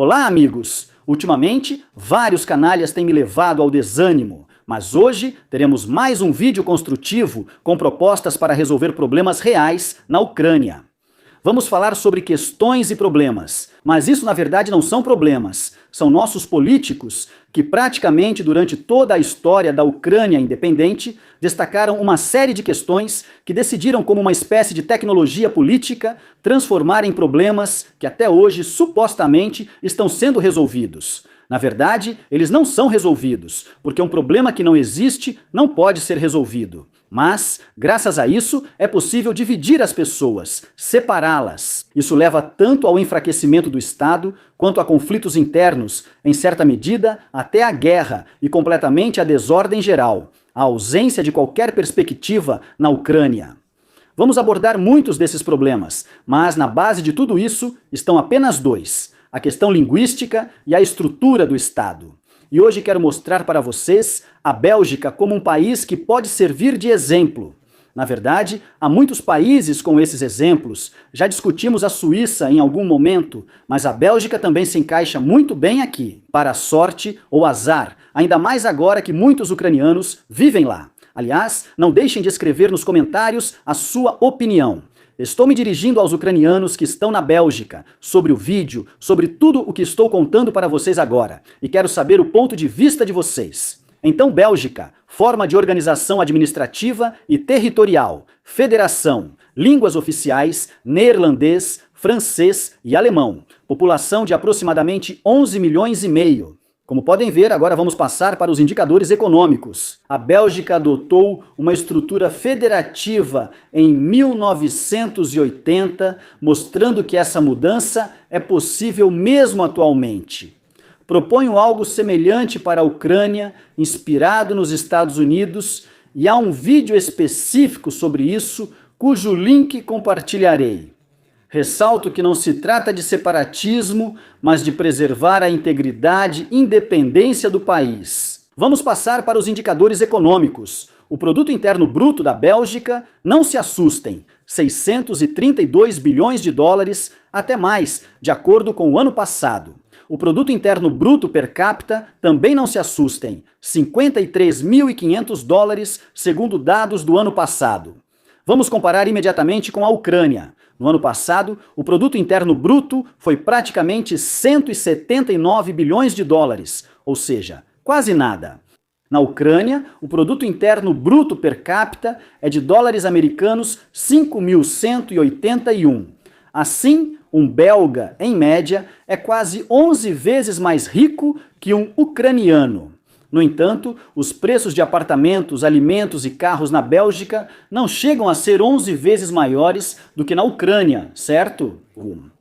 Olá, amigos! Ultimamente, vários canalhas têm me levado ao desânimo, mas hoje teremos mais um vídeo construtivo com propostas para resolver problemas reais na Ucrânia. Vamos falar sobre questões e problemas, mas isso na verdade não são problemas, são nossos políticos que praticamente durante toda a história da Ucrânia independente destacaram uma série de questões que decidiram como uma espécie de tecnologia política transformar em problemas que até hoje supostamente estão sendo resolvidos. Na verdade, eles não são resolvidos, porque um problema que não existe não pode ser resolvido. Mas, graças a isso, é possível dividir as pessoas, separá-las. Isso leva tanto ao enfraquecimento do Estado, quanto a conflitos internos, em certa medida, até à guerra e completamente à desordem geral, a ausência de qualquer perspectiva na Ucrânia. Vamos abordar muitos desses problemas, mas na base de tudo isso estão apenas dois: a questão linguística e a estrutura do Estado. E hoje quero mostrar para vocês a Bélgica como um país que pode servir de exemplo. Na verdade, há muitos países com esses exemplos. Já discutimos a Suíça em algum momento, mas a Bélgica também se encaixa muito bem aqui, para a sorte ou azar, ainda mais agora que muitos ucranianos vivem lá. Aliás, não deixem de escrever nos comentários a sua opinião. Estou me dirigindo aos ucranianos que estão na Bélgica, sobre o vídeo, sobre tudo o que estou contando para vocês agora, e quero saber o ponto de vista de vocês. Então, Bélgica, forma de organização administrativa e territorial, federação, línguas oficiais, neerlandês, francês e alemão, população de aproximadamente 11 milhões e meio. Como podem ver, agora vamos passar para os indicadores econômicos. A Bélgica adotou uma estrutura federativa em 1980, mostrando que essa mudança é possível mesmo atualmente. Proponho algo semelhante para a Ucrânia, inspirado nos Estados Unidos, e há um vídeo específico sobre isso, cujo link compartilharei. Ressalto que não se trata de separatismo, mas de preservar a integridade e independência do país. Vamos passar para os indicadores econômicos. O Produto Interno Bruto da Bélgica, não se assustem, 632 bilhões de dólares, até mais, de acordo com o ano passado. O Produto Interno Bruto per capita, também não se assustem, 53.500 dólares, segundo dados do ano passado. Vamos comparar imediatamente com a Ucrânia. No ano passado, o Produto Interno Bruto foi praticamente 179 bilhões de dólares, ou seja, quase nada. Na Ucrânia, o Produto Interno Bruto per capita é de dólares americanos 5.181. Assim, um belga, em média, é quase 11 vezes mais rico que um ucraniano. No entanto, os preços de apartamentos, alimentos e carros na Bélgica não chegam a ser 11 vezes maiores do que na Ucrânia, certo?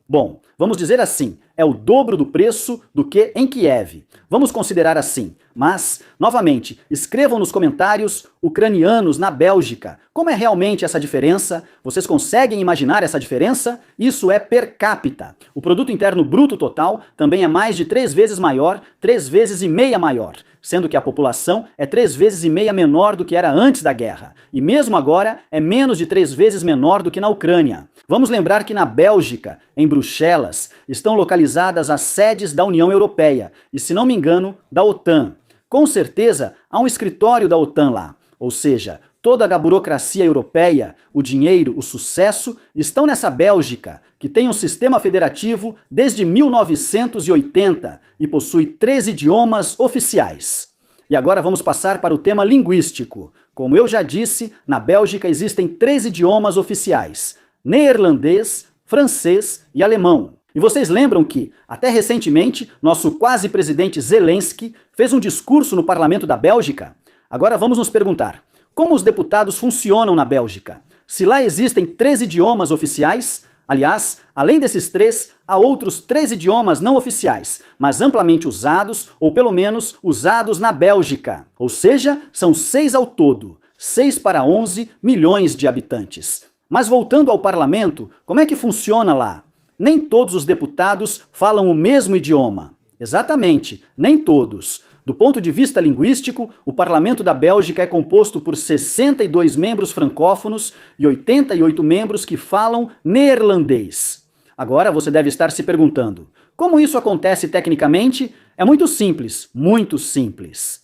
Bom, vamos dizer assim, é o dobro do preço do que em Kiev. Vamos considerar assim. Mas, novamente, escrevam nos comentários ucranianos na Bélgica. Como é realmente essa diferença? Vocês conseguem imaginar essa diferença? Isso é per capita. O Produto Interno Bruto total também é mais de 3 vezes maior, 3 vezes e meia maior, sendo que a população é 3 vezes e meia menor do que era antes da guerra. E mesmo agora é menos de 3 vezes menor do que na Ucrânia. Vamos lembrar que na Bélgica, em Bruxelas, estão localizadas as sedes da União Europeia e, se não me engano, da OTAN. Com certeza, há um escritório da OTAN lá, ou seja, toda a burocracia europeia, o dinheiro, o sucesso, estão nessa Bélgica, que tem um sistema federativo desde 1980 e possui 13 idiomas oficiais. E agora vamos passar para o tema linguístico. Como eu já disse, na Bélgica existem 3 idiomas oficiais: neerlandês, francês e alemão. E vocês lembram que, até recentemente, nosso quase presidente Zelensky fez um discurso no parlamento da Bélgica? Agora vamos nos perguntar, como os deputados funcionam na Bélgica? Se lá existem 3 idiomas oficiais, aliás, além desses 3, há outros 3 idiomas não oficiais, mas amplamente usados, ou pelo menos usados na Bélgica. Ou seja, são 6 ao todo, 6 para 11 milhões de habitantes. Mas voltando ao parlamento, como é que funciona lá? Nem todos os deputados falam o mesmo idioma. Exatamente, nem todos. Do ponto de vista linguístico, o Parlamento da Bélgica é composto por 62 membros francófonos e 88 membros que falam neerlandês. Agora você deve estar se perguntando, Como isso acontece tecnicamente? É muito simples, muito simples.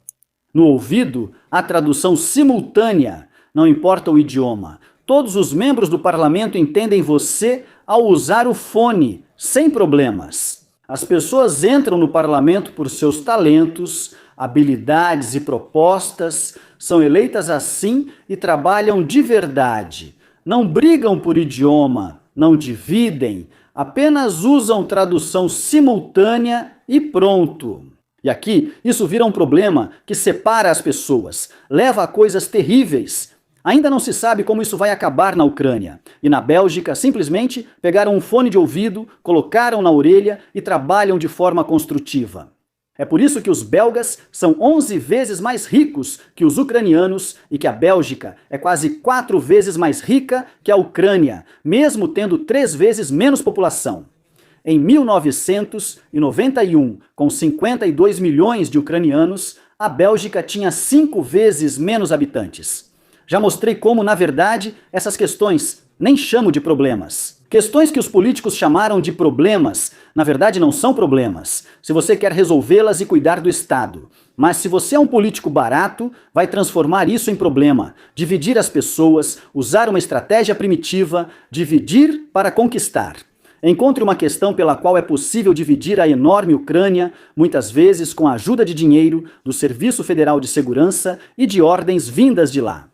No ouvido, a tradução simultânea, não importa o idioma. Todos os membros do parlamento entendem você ao usar o fone, sem problemas. As pessoas entram no parlamento por seus talentos, habilidades e propostas, são eleitas assim e trabalham de verdade. Não brigam por idioma, não dividem, apenas usam tradução simultânea e pronto. E aqui, isso vira um problema que separa as pessoas, leva a coisas terríveis. Ainda não se sabe como isso vai acabar na Ucrânia. E na Bélgica, simplesmente pegaram um fone de ouvido, colocaram na orelha e trabalham de forma construtiva. É por isso que os belgas são 11 vezes mais ricos que os ucranianos e que a Bélgica é quase 4 vezes mais rica que a Ucrânia, mesmo tendo 3 vezes menos população. Em 1991, com 52 milhões de ucranianos, a Bélgica tinha 5 vezes menos habitantes. Já mostrei como, na verdade, essas questões nem chamo de problemas. Questões que os políticos chamaram de problemas, na verdade não são problemas, se você quer resolvê-las e cuidar do Estado. Mas se você é um político barato, vai transformar isso em problema, dividir as pessoas, usar uma estratégia primitiva, dividir para conquistar. Encontre uma questão pela qual é possível dividir a enorme Ucrânia, muitas vezes com a ajuda de dinheiro, do Serviço Federal de Segurança e de ordens vindas de lá.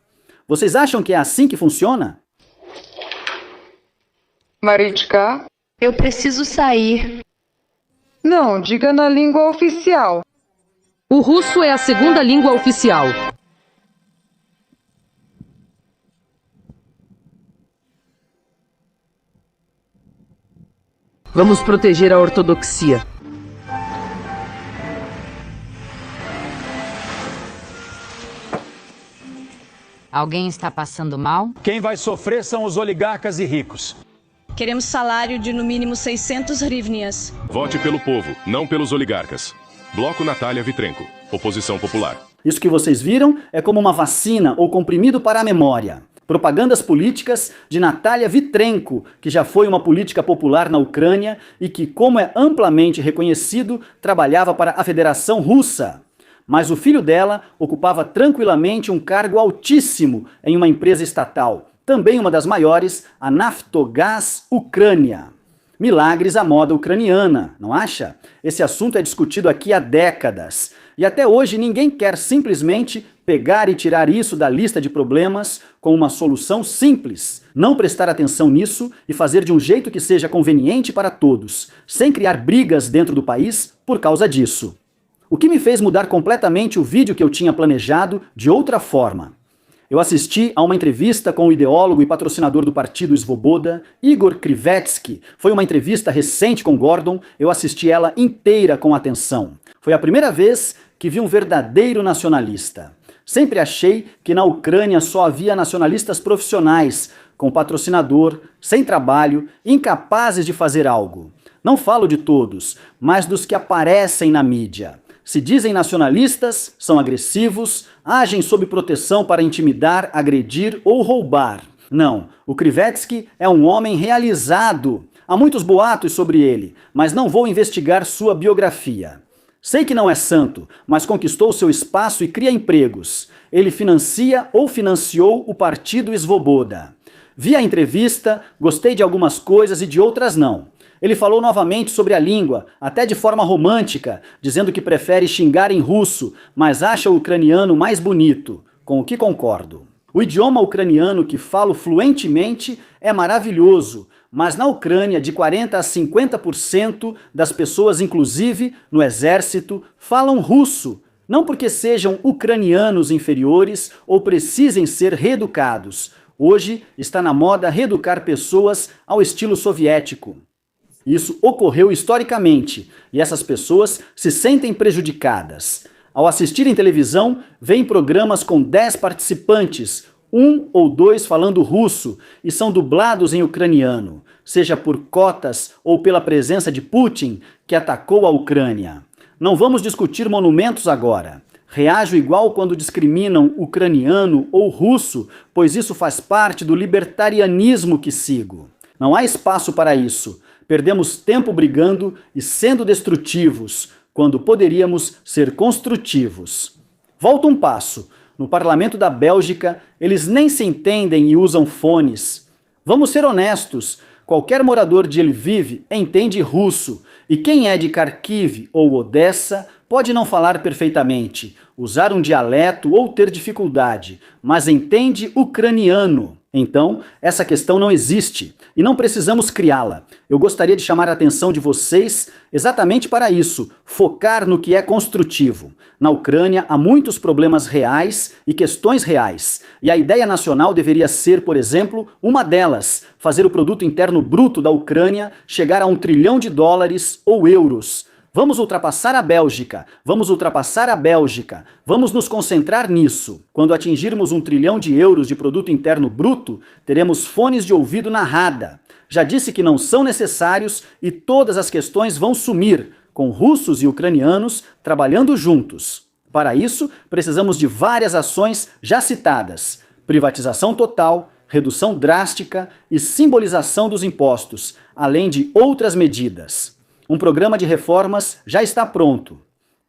Vocês acham que é assim que funciona? Marichka? Eu preciso sair. Não, diga na língua oficial. O russo é a segunda língua oficial. Vamos proteger a ortodoxia. Alguém está passando mal? Quem vai sofrer são os oligarcas e ricos. Queremos salário de no mínimo 600 hryvnias. Vote pelo povo, não pelos oligarcas. Bloco Natália Vitrenko, Oposição Popular. Isso que vocês viram é como uma vacina ou comprimido para a memória. Propagandas políticas de Natália Vitrenko, que já foi uma política popular na Ucrânia e que, como é amplamente reconhecido, trabalhava para a Federação Russa. Mas o filho dela ocupava tranquilamente um cargo altíssimo em uma empresa estatal, também uma das maiores, a Naftogaz Ucrânia. Milagres à moda ucraniana, não acha? Esse assunto é discutido aqui há décadas. E até hoje ninguém quer simplesmente pegar e tirar isso da lista de problemas com uma solução simples. Não prestar atenção nisso e fazer de um jeito que seja conveniente para todos, sem criar brigas dentro do país por causa disso. O que me fez mudar completamente o vídeo que eu tinha planejado de outra forma. Eu assisti a uma entrevista com o ideólogo e patrocinador do partido Svoboda, Igor Krivetsky. Foi uma entrevista recente com Gordon, eu assisti ela inteira com atenção. Foi a primeira vez que vi um verdadeiro nacionalista. Sempre achei que na Ucrânia só havia nacionalistas profissionais, com patrocinador, sem trabalho, incapazes de fazer algo. Não falo de todos, mas dos que aparecem na mídia. Se dizem nacionalistas, são agressivos, agem sob proteção para intimidar, agredir ou roubar. Não, o Krivetsky é um homem realizado. Há muitos boatos sobre ele, mas não vou investigar sua biografia. Sei que não é santo, mas conquistou seu espaço e cria empregos. Ele financia ou financiou o partido Svoboda. Vi a entrevista, gostei de algumas coisas e de outras não. Ele falou novamente sobre a língua, até de forma romântica, dizendo que prefere xingar em russo, mas acha o ucraniano mais bonito, com o que concordo. O idioma ucraniano que falo fluentemente é maravilhoso, mas na Ucrânia de 40% a 50% das pessoas, inclusive no exército, falam russo, não porque sejam ucranianos inferiores ou precisem ser reeducados. Hoje está na moda reeducar pessoas ao estilo soviético. Isso ocorreu historicamente, e essas pessoas se sentem prejudicadas. Ao assistirem televisão, veem programas com 10 participantes, 1 ou 2 falando russo, e são dublados em ucraniano, seja por cotas ou pela presença de Putin, que atacou a Ucrânia. Não vamos discutir monumentos agora. Reajo igual quando discriminam ucraniano ou russo, pois isso faz parte do libertarianismo que sigo. Não há espaço para isso. Perdemos tempo brigando e sendo destrutivos, quando poderíamos ser construtivos. Volta um passo. No parlamento da Bélgica, eles nem se entendem e usam fones. Vamos ser honestos. Qualquer morador de Lviv entende russo, e quem é de Kharkiv ou Odessa pode não falar perfeitamente, usar um dialeto ou ter dificuldade, mas entende ucraniano. Então, essa questão não existe e não precisamos criá-la. Eu gostaria de chamar a atenção de vocês exatamente para isso, focar no que é construtivo. Na Ucrânia há muitos problemas reais e questões reais, e a ideia nacional deveria ser, por exemplo, uma delas, fazer o produto interno bruto da Ucrânia chegar a $1 trilhão ou euros. Vamos ultrapassar a Bélgica, vamos ultrapassar a Bélgica, vamos nos concentrar nisso. Quando atingirmos €1 trilhão de produto interno bruto, teremos fones de ouvido na rada. Já disse que não são necessários e todas as questões vão sumir, com russos e ucranianos trabalhando juntos. Para isso, precisamos de várias ações já citadas: privatização total, redução drástica e simbolização dos impostos, além de outras medidas. Um programa de reformas já está pronto.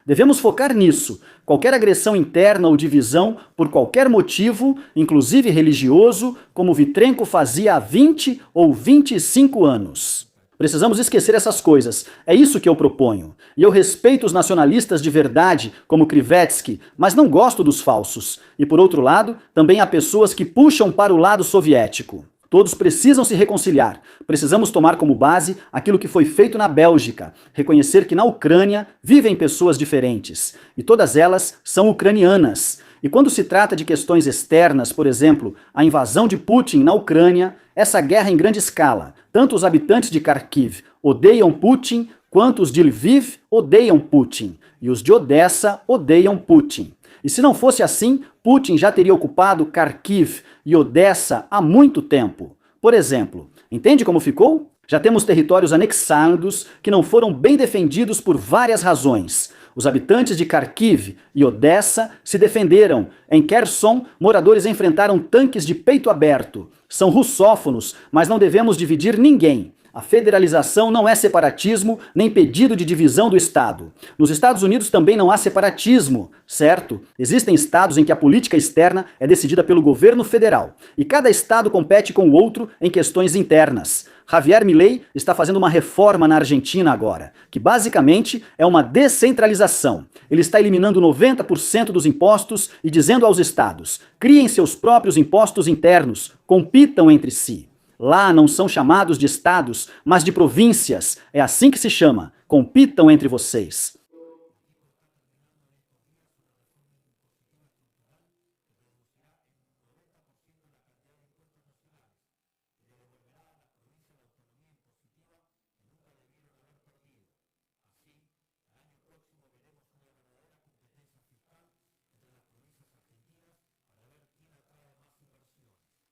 Devemos focar nisso. Qualquer agressão interna ou divisão, por qualquer motivo, inclusive religioso, como Vitrenko fazia há 20 ou 25 anos. Precisamos esquecer essas coisas. É isso que eu proponho. E eu respeito os nacionalistas de verdade, como Krivetsky, mas não gosto dos falsos. E por outro lado, também há pessoas que puxam para o lado soviético. Todos precisam se reconciliar. Precisamos tomar como base aquilo que foi feito na Bélgica, reconhecer que na Ucrânia vivem pessoas diferentes, e todas elas são ucranianas. E quando se trata de questões externas, por exemplo, a invasão de Putin na Ucrânia, essa guerra em grande escala, tanto os habitantes de Kharkiv odeiam Putin, quanto os de Lviv odeiam Putin, e os de Odessa odeiam Putin. E se não fosse assim, Putin já teria ocupado Kharkiv e Odessa há muito tempo. Por exemplo, entende como ficou? Já temos territórios anexados que não foram bem defendidos por várias razões. Os habitantes de Kharkiv e Odessa se defenderam. Em Kherson, moradores enfrentaram tanques de peito aberto. São russófonos, mas não devemos dividir ninguém. A federalização não é separatismo, nem pedido de divisão do Estado. Nos Estados Unidos também não há separatismo, certo? Existem estados em que a política externa é decidida pelo governo federal, e cada estado compete com o outro em questões internas. Javier Milei está fazendo uma reforma na Argentina agora, que basicamente é uma descentralização. Ele está eliminando 90% dos impostos e dizendo aos estados: criem seus próprios impostos internos, compitam entre si. Lá não são chamados de estados, mas de províncias. É assim que se chama. Compitam entre vocês.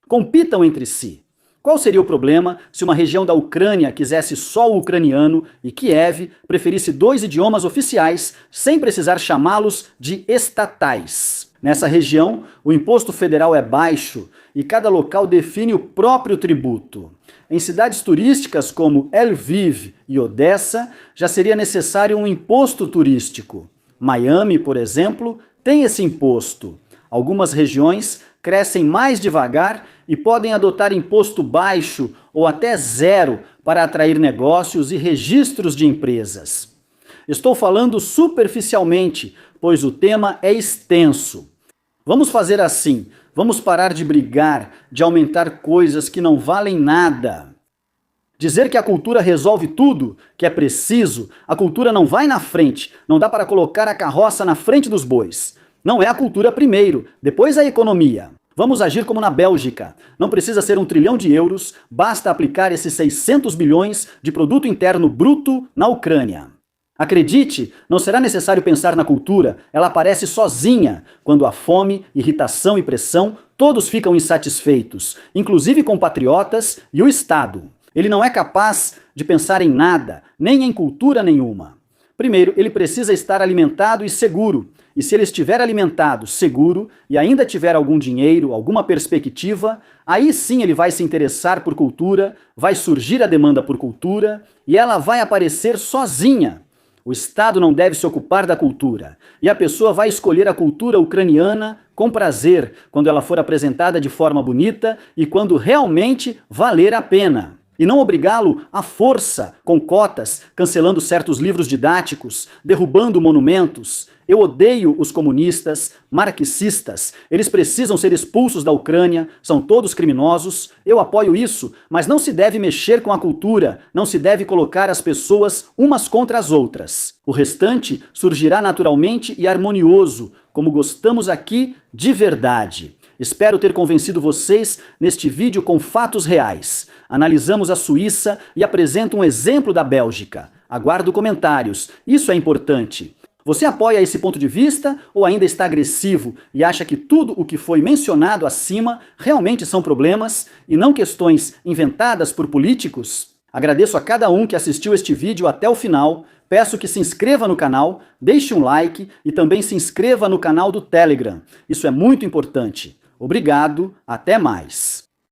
Compitam entre si. Qual seria o problema se uma região da Ucrânia quisesse só o ucraniano e Kiev preferisse 2 idiomas oficiais sem precisar chamá-los de estatais? Nessa região, o imposto federal é baixo e cada local define o próprio tributo. Em cidades turísticas como Lviv e Odessa, já seria necessário um imposto turístico. Miami, por exemplo, tem esse imposto. Algumas regiões crescem mais devagar e podem adotar imposto baixo ou até zero para atrair negócios e registros de empresas. Estou falando superficialmente, pois o tema é extenso. Vamos fazer assim, vamos parar de brigar, de aumentar coisas que não valem nada. Dizer que a cultura resolve tudo, que é preciso, a cultura não vai na frente, não dá para colocar a carroça na frente dos bois. Não é a cultura primeiro, depois a economia. Vamos agir como na Bélgica. Não precisa ser €1 trilhão, basta aplicar esses 600 bilhões de produto interno bruto na Ucrânia. Acredite, não será necessário pensar na cultura, ela aparece sozinha. Quando há fome, irritação e pressão, todos ficam insatisfeitos, inclusive compatriotas e o Estado. Ele não é capaz de pensar em nada, nem em cultura nenhuma. Primeiro, ele precisa estar alimentado e seguro. E se ele estiver alimentado, seguro e ainda tiver algum dinheiro, alguma perspectiva, aí sim ele vai se interessar por cultura, vai surgir a demanda por cultura e ela vai aparecer sozinha. O Estado não deve se ocupar da cultura. E a pessoa vai escolher a cultura ucraniana com prazer, quando ela for apresentada de forma bonita e quando realmente valer a pena. E não obrigá-lo à força, com cotas, cancelando certos livros didáticos, derrubando monumentos. Eu odeio os comunistas, marxistas. Eles precisam ser expulsos da Ucrânia, são todos criminosos. Eu apoio isso, mas não se deve mexer com a cultura, não se deve colocar as pessoas umas contra as outras. O restante surgirá naturalmente e harmonioso, como gostamos aqui de verdade. Espero ter convencido vocês neste vídeo com fatos reais. Analisamos a Suíça e apresento um exemplo da Bélgica. Aguardo comentários, isso é importante. Você apoia esse ponto de vista ou ainda está agressivo e acha que tudo o que foi mencionado acima realmente são problemas e não questões inventadas por políticos? Agradeço a cada um que assistiu este vídeo até o final. Peço que se inscreva no canal, deixe um like e também se inscreva no canal do Telegram. Isso é muito importante. Obrigado, até mais.